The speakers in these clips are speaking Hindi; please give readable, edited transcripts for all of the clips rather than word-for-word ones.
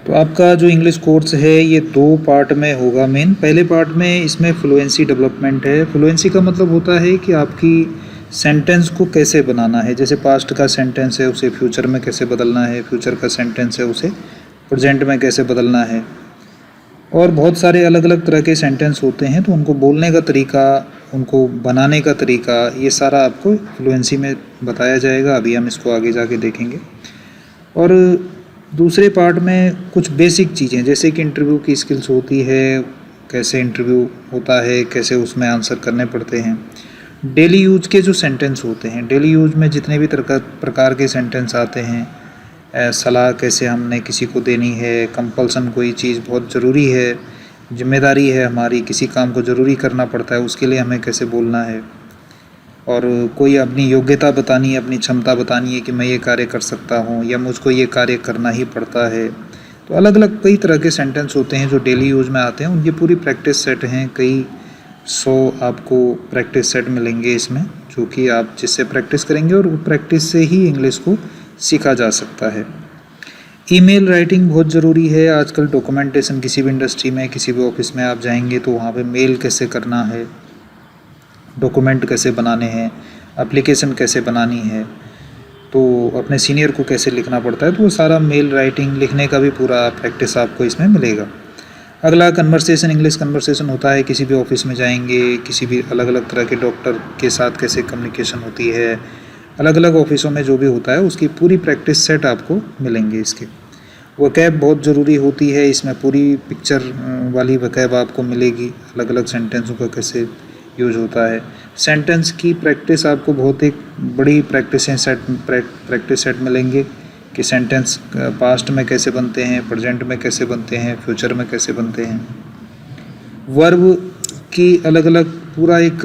तो आपका जो इंग्लिश कोर्स है ये 2 पार्ट में होगा मेन। पहले पार्ट में इसमें फ्लुएंसी डेवलपमेंट है। फ्लुएंसी का मतलब होता है कि आपकी सेंटेंस को कैसे बनाना है। जैसे पास्ट का सेंटेंस है उसे फ्यूचर में कैसे बदलना है, फ्यूचर का सेंटेंस है उसे प्रेजेंट में कैसे बदलना है, और बहुत सारे अलग अलग तरह के सेंटेंस होते हैं, तो उनको बोलने का तरीका, उनको बनाने का तरीका, ये सारा आपको फ्लुएंसी में बताया जाएगा। अभी हम इसको आगे जाके देखेंगे। और दूसरे पार्ट में कुछ बेसिक चीज़ें जैसे कि इंटरव्यू की स्किल्स होती है, कैसे इंटरव्यू होता है, कैसे उसमें आंसर करने पड़ते हैं, डेली यूज के जो सेंटेंस होते हैं, डेली यूज में जितने भी प्रकार के सेंटेंस आते हैं, सलाह कैसे हमने किसी को देनी है, कंपल्सन कोई चीज़ बहुत ज़रूरी है, जिम्मेदारी है हमारी, किसी काम को ज़रूरी करना पड़ता है, उसके लिए हमें कैसे बोलना है, और कोई अपनी योग्यता बतानी है, अपनी क्षमता बतानी है कि मैं ये कार्य कर सकता हूँ या मुझको ये कार्य करना ही पड़ता है। तो अलग अलग कई तरह के सेंटेंस होते हैं जो डेली यूज में आते हैं। उनकी पूरी प्रैक्टिस सेट हैं, कई 100 आपको प्रैक्टिस सेट मिलेंगे इसमें, जो कि आप जिससे प्रैक्टिस करेंगे और प्रैक्टिस से ही इंग्लिश को सीखा जा सकता है। ईमेल राइटिंग बहुत ज़रूरी है आजकल। डॉक्यूमेंटेशन किसी भी इंडस्ट्री में, किसी भी ऑफिस में आप जाएंगे तो वहाँ पे मेल कैसे करना है, डॉक्यूमेंट कैसे बनाने हैं, एप्लीकेशन कैसे बनानी है, तो अपने सीनियर को कैसे लिखना पड़ता है, तो वो सारा मेल राइटिंग लिखने का भी पूरा प्रैक्टिस आपको इसमें मिलेगा। अगला कन्वर्सेशन, इंग्लिश कन्वर्सेशन होता है। किसी भी ऑफिस में जाएंगे, किसी भी अलग अलग तरह के डॉक्टर के साथ कैसे कम्युनिकेशन होती है, अलग अलग ऑफिसों में जो भी होता है उसकी पूरी प्रैक्टिस सेट आपको मिलेंगे इसके। वकैब बहुत ज़रूरी होती है, इसमें पूरी पिक्चर वाली वकैब आपको मिलेगी, अलग अलग सेंटेंसों का कैसे यूज होता है। सेंटेंस की प्रैक्टिस आपको बहुत एक बड़ी प्रैक्टिस सेट मिलेंगे कि सेंटेंस पास्ट में कैसे बनते हैं, प्रेजेंट में कैसे बनते हैं, फ्यूचर में कैसे बनते हैं। वर्ब की अलग अलग पूरा एक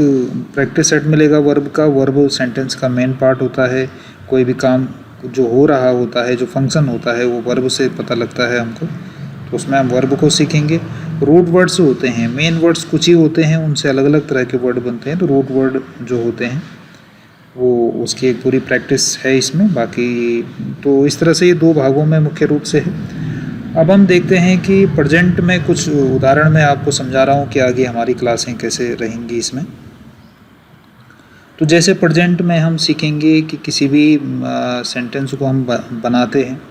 प्रैक्टिस सेट मिलेगा वर्ब का। वर्ब सेंटेंस का मेन पार्ट होता है। कोई भी काम जो हो रहा होता है, जो फंक्शन होता है, वो वर्ब से पता लगता है हमको, तो उसमें हम वर्ब को सीखेंगे। रूट वर्ड्स होते हैं, मेन वर्ड्स कुछ ही होते हैं, उनसे अलग अलग तरह के वर्ड बनते हैं, तो रूट वर्ड जो होते हैं वो उसकी एक पूरी प्रैक्टिस है इसमें। बाकी तो इस तरह से ये 2 भागों में मुख्य रूप से है। अब हम देखते हैं कि प्रेजेंट में कुछ उदाहरण मैं आपको समझा रहा हूँ कि आगे हमारी क्लासें कैसे रहेंगी इसमें। तो जैसे प्रेजेंट में हम सीखेंगे कि किसी भी सेंटेंस को हम बनाते हैं,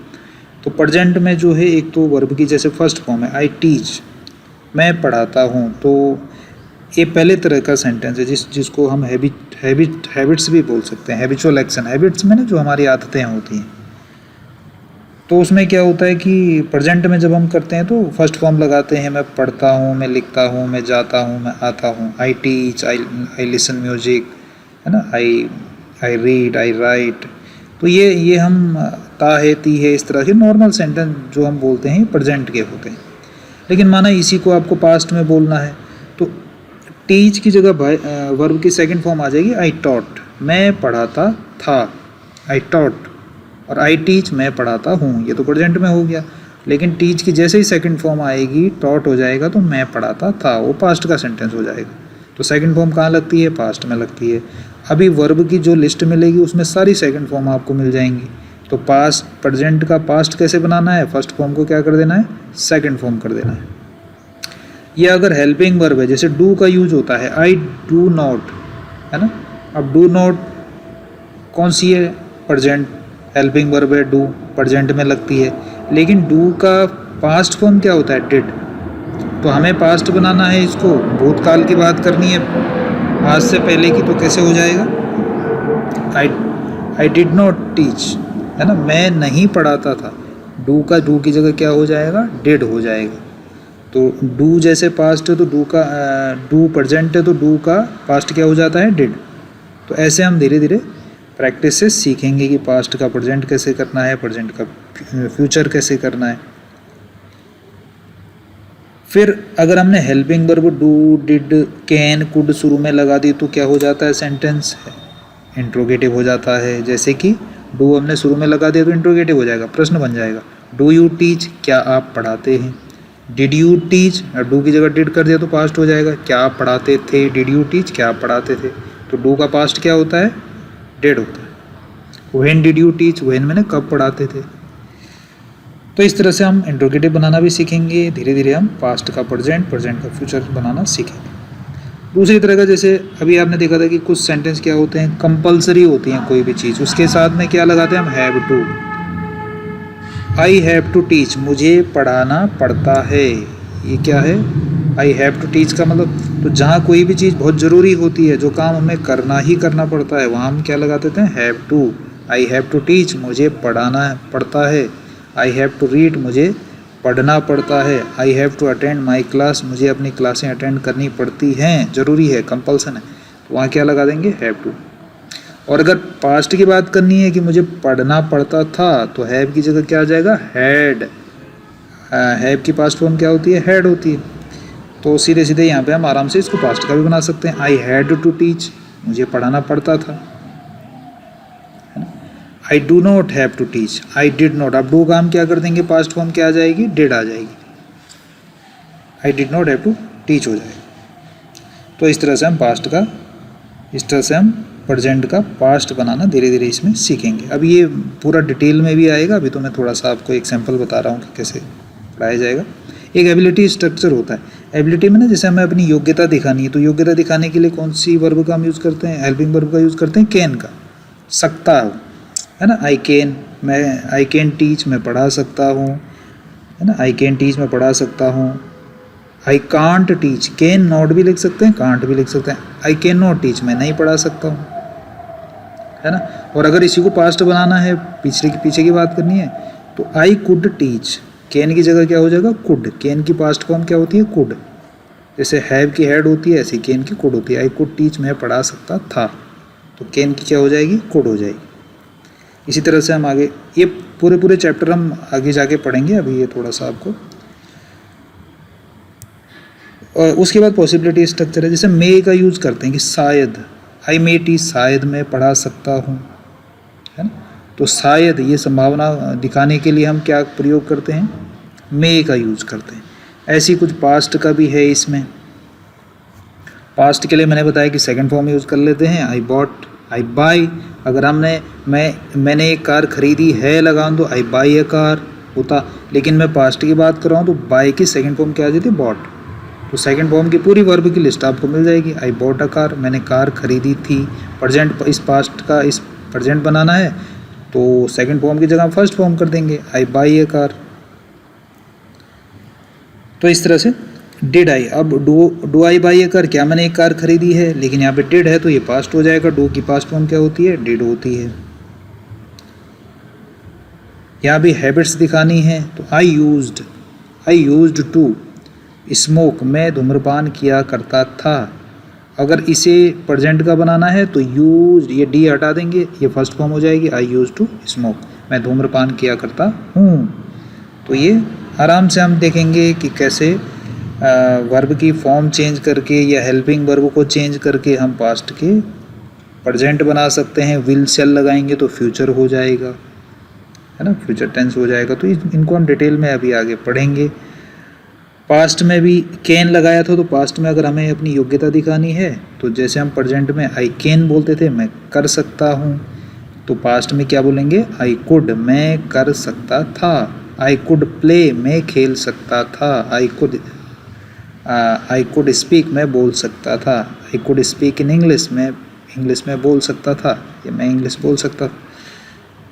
तो प्रेजेंट में जो है एक तो वर्ब की जैसे फर्स्ट फॉर्म है आई टीच, मैं पढ़ाता हूँ, तो ये पहले तरह का सेंटेंस है जिसको हम हैबिट्स भी बोल सकते हैं। हैबिचुअल एक्शन, हैबिट्स में ना जो हमारी आदतें होती हैं, तो उसमें क्या होता है कि प्रेजेंट में जब हम करते हैं तो फर्स्ट फॉर्म लगाते हैं, मैं पढ़ता हूँ, मैं लिखता हूँ, मैं जाता हूँ, मैं आता हूँ। I teach, I listen music, है ना, आई रीड, आई राइट। तो ये हम ता है, ती है, इस तरह के नॉर्मल सेंटेंस जो हम बोलते हैं प्रेजेंट के होते हैं। लेकिन माना इसी को आपको पास्ट में बोलना है, तो टीच की जगह वर्ब की सेकंड फॉर्म आ जाएगी आई टॉट, मैं पढ़ाता था, आई टॉट। और आई टीच, मैं पढ़ाता हूँ, ये तो प्रेजेंट में हो गया। लेकिन टीच की जैसे ही सेकंड फॉर्म आएगी, टॉट हो जाएगा, तो मैं पढ़ाता था, वो पास्ट का सेंटेंस हो जाएगा। तो सेकंड फॉर्म कहाँ लगती है? पास्ट में लगती है। अभी वर्ब की जो लिस्ट मिलेगी उसमें सारी सेकंड फॉर्म आपको मिल जाएंगी। तो पास्ट, प्रेजेंट का पास्ट कैसे बनाना है? फर्स्ट फॉर्म को क्या कर देना है? सेकंड फॉर्म कर देना है। ये अगर हेल्पिंग वर्ब है, जैसे डू का यूज होता है, आई डू नॉट, है ना। अब डू नॉट कौन सी है? प्रेजेंट हेल्पिंग वर्ब है, डू प्रेजेंट में लगती है। लेकिन डू का पास्ट फॉर्म क्या होता है? डिड। तो हमें पास्ट बनाना है, इसको भूतकाल की बात करनी है, आज से पहले की, तो कैसे हो जाएगा? आई डिड नॉट टीच, है ना, मैं नहीं पढ़ाता था। डू का डू की जगह क्या हो जाएगा? डिड हो जाएगा। तो डू जैसे पास्ट है तो डू का डू प्रेजेंट है तो डू का पास्ट क्या हो जाता है? डिड। तो ऐसे हम धीरे धीरे प्रैक्टिस से सीखेंगे कि पास्ट का प्रेजेंट कैसे करना है, प्रेजेंट का फ्यूचर कैसे करना है। फिर अगर हमने helping verb do, did, can, could शुरू में लगा दी तो क्या हो जाता है? सेंटेंस इंट्रोगेटिव हो जाता है। जैसे कि डू हमने शुरू में लगा दिया तो इंट्रोगेटिव हो जाएगा, प्रश्न बन जाएगा। डू यू टीच, क्या आप पढ़ाते हैं? डिड यू टीच, डू की जगह डिड कर दिया तो पास्ट हो जाएगा, क्या आप पढ़ाते थे? डिड यू टीच, क्या आप पढ़ाते थे? तो डू का पास्ट क्या होता है? डिड होता है। When did you teach, when मैंने कब पढ़ाते थे। तो इस तरह से हम इंट्रोगेटिव बनाना भी सीखेंगे, धीरे धीरे हम पास्ट का प्रेजेंट, प्रेजेंट का फ्यूचर बनाना सीखेंगे। दूसरी तरह का, जैसे अभी आपने देखा था कि कुछ सेंटेंस क्या होते हैं, कंपलसरी होती हैं कोई भी चीज़, उसके साथ में क्या लगाते हैं हम, have to. I have to teach, मुझे पढ़ाना पड़ता है, ये क्या है, आई हैव टू टीच का मतलब, तो जहाँ कोई भी चीज़ बहुत ज़रूरी होती है, जो काम हमें करना ही करना पड़ता है, वहाँ हम क्या लगा देते हैं, have to. I have to teach, मुझे पढ़ाना पड़ता है। आई हैव टू रीड, मुझे पढ़ना पड़ता है। I have to attend my class, मुझे अपनी क्लासें अटेंड करनी पड़ती हैं, ज़रूरी है, कंपल्सन है, तो वहाँ क्या लगा देंगे, हैव टू। और अगर पास्ट की बात करनी है कि मुझे पढ़ना पड़ता था, तो हैव की जगह क्या आ जाएगा, हैड। हैव की पास्ट फॉर्म क्या होती है, हैड होती है। तो सीधे सीधे यहाँ पे हम आराम से इसको पास्ट का भी बना सकते हैं, आई हैड टू टीच, मुझे पढ़ाना पड़ता था, है ना। I do not have to teach, I did not, अब डू का हम क्या कर देंगे, पास्ट फॉर्म क्या आ जाएगी, डिड आ जाएगी, I did not have to teach हो जाएगा। तो इस तरह से हम पास्ट का, इस तरह से हम प्रेजेंट का पास्ट बनाना धीरे धीरे इसमें सीखेंगे। अब ये पूरा डिटेल में भी आएगा, अभी तो मैं थोड़ा सा आपको एक सैम्पल बता रहा हूँ कि कैसे पढ़ाया जाएगा। एक एबिलिटी स्ट्रक्चर होता है, एबिलिटी में ना जैसे हमें अपनी योग्यता दिखानी है, तो योग्यता दिखाने के लिए कौन सी वर्ब का हम यूज़ करते हैं, हेल्पिंग वर्ब का यूज़ करते हैं, कैन का, सकता हो, है ना। आई कैन, मैं आई कैन टीच, मैं पढ़ा सकता हूँ, है ना। आई कैन टीच, मैं पढ़ा सकता हूँ। I can't teach, can not भी लिख सकते हैं, कांट भी लिख सकते हैं। आई कैन नॉट टीच, मैं नहीं पढ़ा सकता हूँ, है ना। और अगर इसी को पास्ट बनाना है, पीछे की बात करनी है, तो आई कुड टीच, कैन की जगह क्या हो जाएगा, कुड। कैन की पास्ट फॉर्म क्या होती है, कुड। जैसे हैव की हैड होती है, ऐसी कैन की कुड होती है। आई कुड टीच, मैं पढ़ा सकता था, तो कैन की क्या हो जाएगी, कुड हो जाएगी। इसी तरह से हम आगे ये पूरे चैप्टर हम आगे जाके पढ़ेंगे, अभी ये थोड़ा सा आपको। और उसके बाद पॉसिबिलिटी स्ट्रक्चर है, जैसे मे का यूज़ करते हैं कि शायद, आई मे टीच, शायद मैं पढ़ा सकता हूँ, है ना। तो शायद ये संभावना दिखाने के लिए हम क्या प्रयोग करते हैं, मे का यूज़ करते हैं। ऐसी कुछ पास्ट का भी है इसमें। पास्ट के लिए मैंने बताया कि सेकंड फॉर्म यूज़ कर लेते हैं, आई बॉट, आई बाई। अगर मैंने एक कार खरीदी है लगाऊं तो आई बाई ए कार होता, लेकिन मैं पास्ट की बात कर रहा हूँ तो बाई की सेकंड फॉर्म क्या आ जाती है, बॉट। तो सेकंड फॉर्म की पूरी वर्ब की लिस्ट आपको मिल जाएगी। आई बॉट अ कार, मैंने कार खरीदी थी। प्रेजेंट, इस पास्ट का इस प्रेजेंट बनाना है तो सेकंड फॉर्म की जगह फर्स्ट फॉर्म कर देंगे, आई बाई ए कार। तो इस तरह से डिड आई, अब do I by A car, क्या मैंने एक कार खरीदी है, लेकिन यहाँ पे डिड है तो ये पास्ट हो जाएगा। डू की पास्ट फॉर्म क्या होती है, डिड होती है। यहाँ भी हैबिट्स दिखानी है तो आई यूज्ड टू स्मोक, मैं धूम्रपान किया करता था। अगर इसे प्रेजेंट का बनाना है तो यूज, ये डी हटा देंगे, ये फर्स्ट फॉर्म हो जाएगी, आई यूज टू स्मोक, मैं धूम्रपान किया करता हूँ। तो ये आराम से हम देखेंगे कि कैसे वर्ब की फॉर्म चेंज करके या हेल्पिंग वर्ब को चेंज करके हम पास्ट के प्रेजेंट बना सकते हैं। विल शेल लगाएंगे तो फ्यूचर हो जाएगा, है ना, फ्यूचर टेंस हो जाएगा। तो इनको हम डिटेल में अभी आगे पढ़ेंगे। पास्ट में भी कैन लगाया था, तो पास्ट में अगर हमें अपनी योग्यता दिखानी है तो जैसे हम प्रेजेंट में आई कैन बोलते थे, मैं कर सकता हूँ, तो पास्ट में क्या बोलेंगे, आई कुड, मैं कर सकता था। आई कुड प्ले, मैं खेल सकता था। आई कुड स्पीक, मैं बोल सकता था। I could speak in English, मैं इंग्लिश में बोल सकता था, या मैं इंग्लिश बोल सकता था।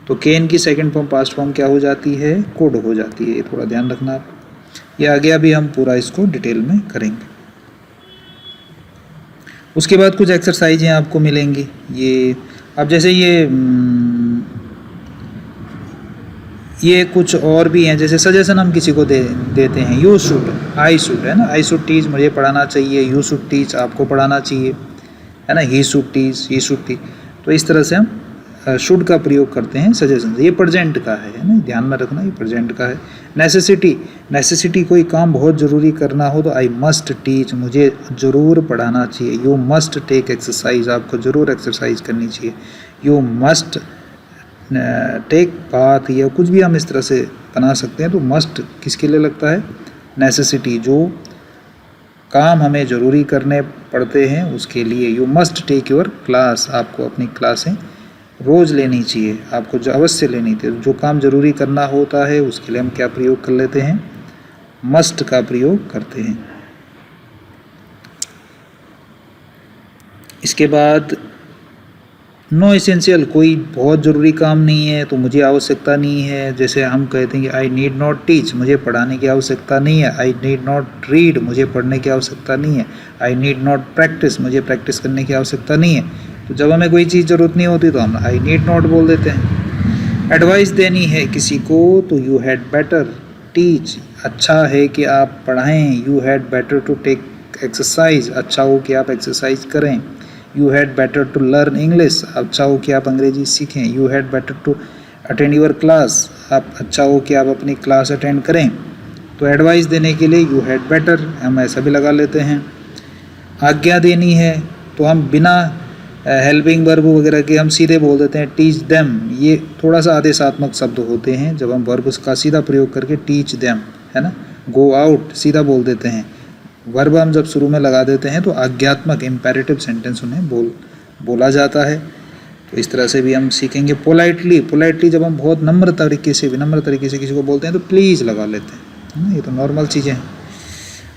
तो कैन की सेकंड फॉर्म पास्ट फॉर्म क्या हो जाती है, कुड हो जाती है। ये थोड़ा ध्यान रखना आप। ये आगे अभी हम पूरा इसको डिटेल में करेंगे। उसके बाद कुछ एक्सरसाइजें आपको मिलेंगी। ये अब जैसे ये कुछ और भी हैं, जैसे सजेशन हम किसी को देते हैं, यू शुड, आई शुड, है ना, आई शुड टीच, मुझे पढ़ाना चाहिए। यू शुड टीच, आपको पढ़ाना चाहिए, है ना। He should teach, he should teach. तो इस तरह से हम शुड का प्रयोग करते हैं सजेशन से। ये प्रेजेंट का है ना, ध्यान में रखना, ये प्रेजेंट का है। नेसेसिटी, कोई काम बहुत ज़रूरी करना हो तो आई मस्ट टीच, मुझे ज़रूर पढ़ाना चाहिए। यू मस्ट टेक एक्सरसाइज, आपको ज़रूर एक्सरसाइज करनी चाहिए। यू मस्ट टेक बाथ, या कुछ भी हम इस तरह से बना सकते हैं। तो मस्ट किसके लिए लगता है, नेसेसिटी, जो काम हमें ज़रूरी करने पड़ते हैं उसके लिए। You must take your class, आपको अपनी क्लासें रोज़ लेनी चाहिए, आपको जो अवश्य लेनी चाहिए। जो काम ज़रूरी करना होता है उसके लिए हम क्या प्रयोग कर लेते हैं, मस्ट का प्रयोग करते हैं। इसके बाद नो एसेंशियल, कोई बहुत ज़रूरी काम नहीं है तो मुझे आवश्यकता नहीं है। जैसे हम कहते हैं कि आई नीड नॉट टीच, मुझे पढ़ाने की आवश्यकता नहीं है। आई नीड नॉट रीड, मुझे पढ़ने की आवश्यकता नहीं है। आई नीड नॉट प्रैक्टिस, मुझे प्रैक्टिस करने की आवश्यकता नहीं है। तो जब हमें कोई चीज़ ज़रूरत नहीं होती तो हम आई नीड नॉट बोल देते हैं। एडवाइस देनी है किसी को तो यू हैड बेटर टीच, अच्छा है कि आप पढ़ाएं। You had better to take exercise, अच्छा हो कि आप एक्सरसाइज करें। You had better to learn English, अच्छा हो कि आप अंग्रेजी सीखें। You had better to attend your class, आप अच्छा हो कि आप अपनी क्लास अटेंड करें। तो एडवाइस देने के लिए यू हैड बेटर हम ऐसा भी लगा लेते हैं। आज्ञा देनी है तो हम बिना हेल्पिंग वर्ब वगैरह के हम सीधे बोल देते हैं टीच देम। ये थोड़ा सा आदेशात्मक शब्द होते हैं जब हम वर्ब का सीधा प्रयोग करके टीच देम, है ना। गो आउट सीधा बोल देते हैं। वर्ब हम जब शुरू में लगा देते हैं तो आज्ञात्मक इम्पेरेटिव सेंटेंस उन्हें बोला जाता है। तो इस तरह से भी हम सीखेंगे। पोलाइटली जब हम बहुत नम्र तरीके से विनम्र तरीके से किसी को बोलते हैं तो प्लीज़ लगा लेते हैं, है ना। ये तो नॉर्मल चीज़ें हैं।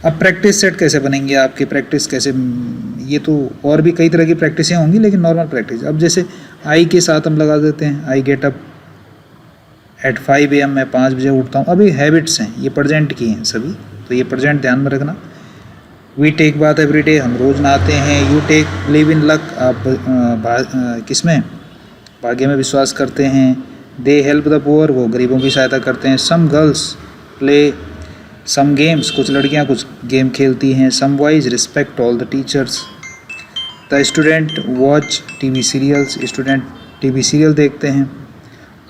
अब प्रैक्टिस सेट कैसे बनेंगे आपकी, प्रैक्टिस कैसे, ये तो और भी कई तरह की प्रैक्टिसें होंगी लेकिन नॉर्मल प्रैक्टिस। अब जैसे आई के साथ हम लगा देते हैं I get up at 5 AM, मैं 5 बजे उठता हूँ। अभी हैबिट्स हैं, ये प्रेजेंट की हैं सभी, तो ये प्रेजेंट ध्यान में रखना। We take bath every day, हम रोज़ नहाते हैं। You take believe in luck, आप किस में, भाग्य में विश्वास करते हैं। दे हेल्प द पुअर, वो गरीबों की सहायता करते हैं। Some girls play some games, कुछ लड़कियां कुछ गेम खेलती हैं। Some boys respect all the teachers. The student watch TV serials, student TV serial देखते हैं।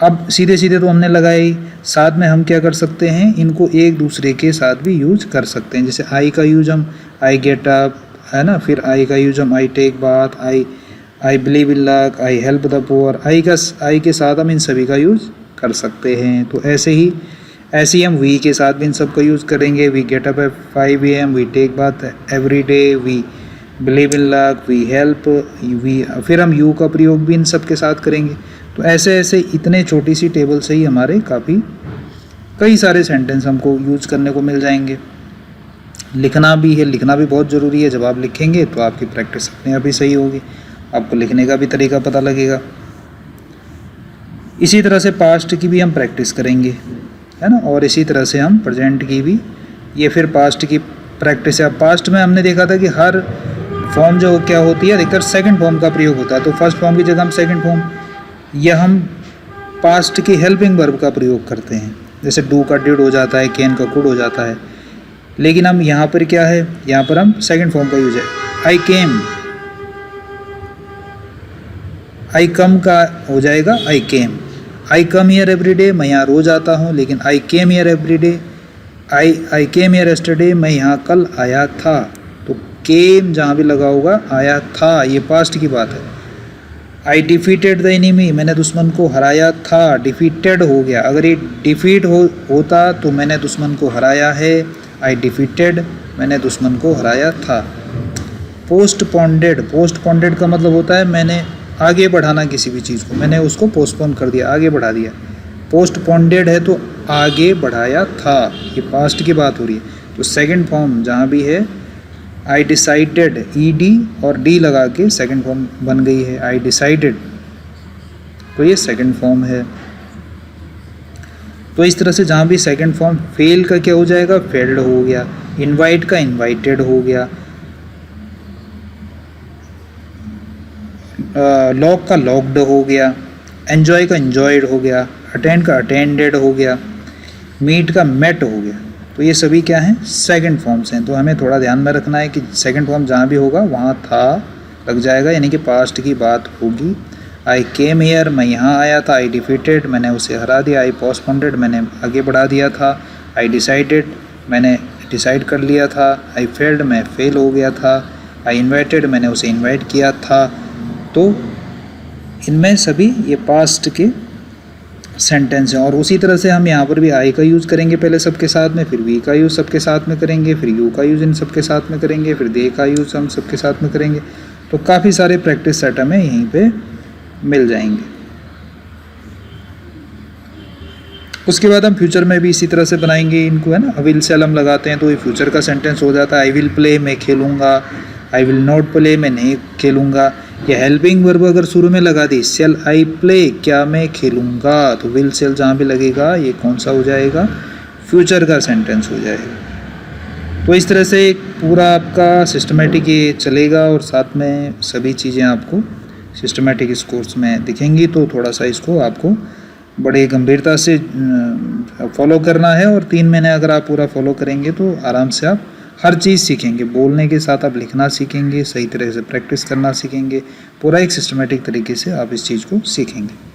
अब सीधे सीधे तो हमने लगाई, साथ में हम क्या कर सकते हैं, इनको एक दूसरे के साथ भी यूज कर सकते हैं। जैसे आई का यूज हम आई गेट अप, है ना, फिर आई का यूज हम I take bath, I believe in luck, I help the poor. I के साथ हम इन सभी का यूज कर सकते हैं। तो ऐसे ही हम वी के साथ भी इन सब का यूज़ करेंगे। We get up at 5 AM, we take bath every day, we believe in luck, we help, we, फिर हम यू का प्रयोग भी इन सब के साथ करेंगे। तो ऐसे ऐसे इतने छोटी सी टेबल से ही हमारे कई सारे सेंटेंस हमको यूज करने को मिल जाएंगे। लिखना भी है, लिखना भी बहुत ज़रूरी है। जब आप लिखेंगे तो आपकी प्रैक्टिस अपने आप ही सही होगी, आपको लिखने का भी तरीका पता लगेगा। इसी तरह से पास्ट की भी हम प्रैक्टिस करेंगे, है ना, और इसी तरह से हम प्रेजेंट की भी। ये फिर पास्ट की प्रैक्टिस है। पास्ट में हमने देखा था कि हर फॉर्म जो क्या होती है, अधिकतर सेकंड फॉर्म का प्रयोग होता है। तो फर्स्ट फॉर्म की जगह हम सेकंड फॉर्म या हम पास्ट की हेल्पिंग वर्ब का प्रयोग करते हैं। जैसे डू का डिड हो जाता है, कैन का कुड हो जाता है। लेकिन हम यहाँ पर क्या है, यहाँ पर हम सेकंड फॉर्म का यूज है। आई केम, आई कम का हो जाएगा I came. I come here every day, मैं यहाँ रोज़ आता हूँ। लेकिन I came here every day, I came here yesterday, मैं यहाँ कल आया था। तो केम जहाँ भी लगा होगा आया था, ये पास्ट की बात है। आई डिफीटेड द एनिमी, मैंने दुश्मन को हराया था। डिफीटेड हो गया, अगर ये डिफीट होता तो मैंने दुश्मन को हराया है। आई डिफीटेड, मैंने दुश्मन को हराया था। पोस्टपोन्डेड का मतलब होता है मैंने आगे बढ़ाना किसी भी चीज़ को, मैंने उसको पोस्टपोन कर दिया, आगे बढ़ा दिया। पोस्टपोन्डेड है तो आगे बढ़ाया था, ये पास्ट की बात हो रही है। तो सेकंड फॉर्म जहाँ भी है आई डिसाइडेड, ED और D लगा के सेकंड फॉर्म बन गई है आई डिसाइडेड, तो ये सेकंड फॉर्म है। तो इस तरह से जहाँ भी सेकंड फॉर्म, फेल का क्या हो जाएगा, फेल्ड हो गया। इनवाइट का इनवाइटेड हो गया। लॉक का लॉक्ड हो गया। एन्जॉय का एन्जॉयड हो गया। अटेंड का अटेंडेड हो गया। मीट का मेट हो गया। तो ये सभी क्या हैं, सेकंड फॉर्म्स हैं। तो हमें थोड़ा ध्यान में रखना है कि सेकंड फॉर्म जहाँ भी होगा वहाँ था लग जाएगा, यानी कि पास्ट की बात होगी। आई केम हियर, मैं यहाँ आया था। आई डिफीटेड, मैंने उसे हरा दिया। आई पोस्टपोन्डेड, मैंने आगे बढ़ा दिया था। आई डिसाइडेड, मैंने डिसाइड कर लिया था। आई फेल्ड, मैं फेल हो गया था। आई इन्वाइटेड, मैंने उसे इन्वाइट किया था। तो इनमें सभी ये पास्ट के सेंटेंस हैं। और उसी तरह से हम यहाँ पर भी आई का यूज़ करेंगे पहले सबके साथ में, फिर वी का यूज़ सबके साथ में करेंगे, फिर यू का यूज़ इन सबके साथ में करेंगे, फिर दे का यूज़ हम सबके साथ में करेंगे। तो काफ़ी सारे प्रैक्टिस सेट हमें यहीं पे मिल जाएंगे। उसके बाद हम फ्यूचर में भी इसी तरह से बनाएंगे इनको, है ना। विल से हम लगाते हैं तो ये फ्यूचर का सेंटेंस हो जाता है। आई विल प्ले, मैं खेलूँगा। आई विल नॉट प्ले, मैं नहीं खेलूँगा। ये हेल्पिंग वर्ब अगर शुरू में लगा दी, शैल आई प्ले, क्या मैं खेलूँगा, तो विल शैल जहाँ भी लगेगा ये कौन सा हो जाएगा, फ्यूचर का सेंटेंस हो जाएगा। तो इस तरह से एक पूरा आपका सिस्टमेटिक ये चलेगा और साथ में सभी चीज़ें आपको सिस्टमेटिक इस कोर्स में दिखेंगी। तो थोड़ा सा इसको आपको बड़े गंभीरता से फॉलो करना है और 3 महीने अगर आप पूरा फॉलो करेंगे तो आराम से आप हर चीज़ सीखेंगे। बोलने के साथ आप लिखना सीखेंगे, सही तरह से प्रैक्टिस करना सीखेंगे, पूरा एक सिस्टमेटिक तरीके से आप इस चीज़ को सीखेंगे।